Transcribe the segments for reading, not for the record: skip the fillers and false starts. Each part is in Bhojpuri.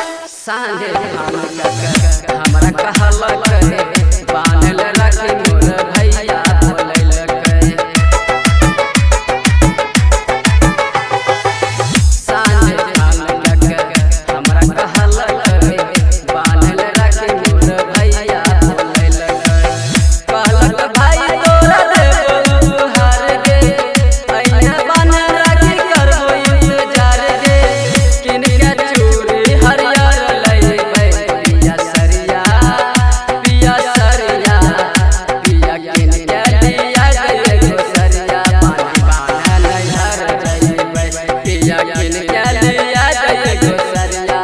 सांझे हमरा कहल करे बांधल रखी मोर भैया बोलल करे सांझे हमरा कहल करे बांधल रखी मोर भैया बोलल करे कहलक भाई तोरा देबो हार गे अइया बन रखी करबो इंतजार गे किन के चूड़ी हरियर लइबै पिया सरिया पिया सरिया पिया किन के लिया गो सरिया पानी नैहर जइबै पिया किन के लिया गो सरिया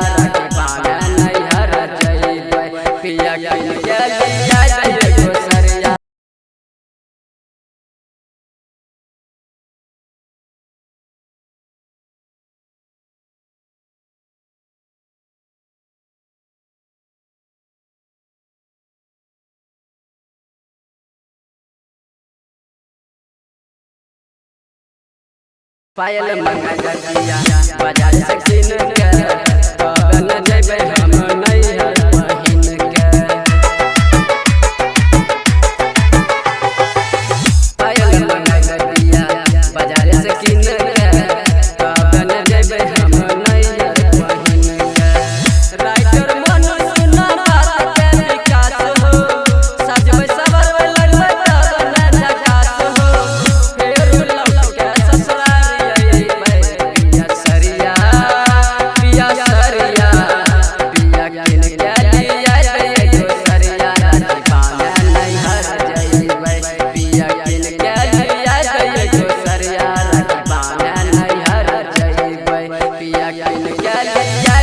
पानी नैहर जइबै पिया किन के लिया गो सरिया। पायल मंगा दिया बाजार से किन के तब न जइबै हम नैहर बहिन के पायल मंगा दिया बाजार से किन के तब न जइबै हम नैहर बहिन के राइटर मन सुना बात के विकास हो सजबै सवरबै लगबै तब न झकास हो फेर लौट के ससुराल पिया सरिया पिया सरिया पिया किन के लिया गो सरिया राखी बांधे नैहर जइबै पिया किन के लिया गो सरिया राखी बांधे नैहर जइबै पिया किन के लिया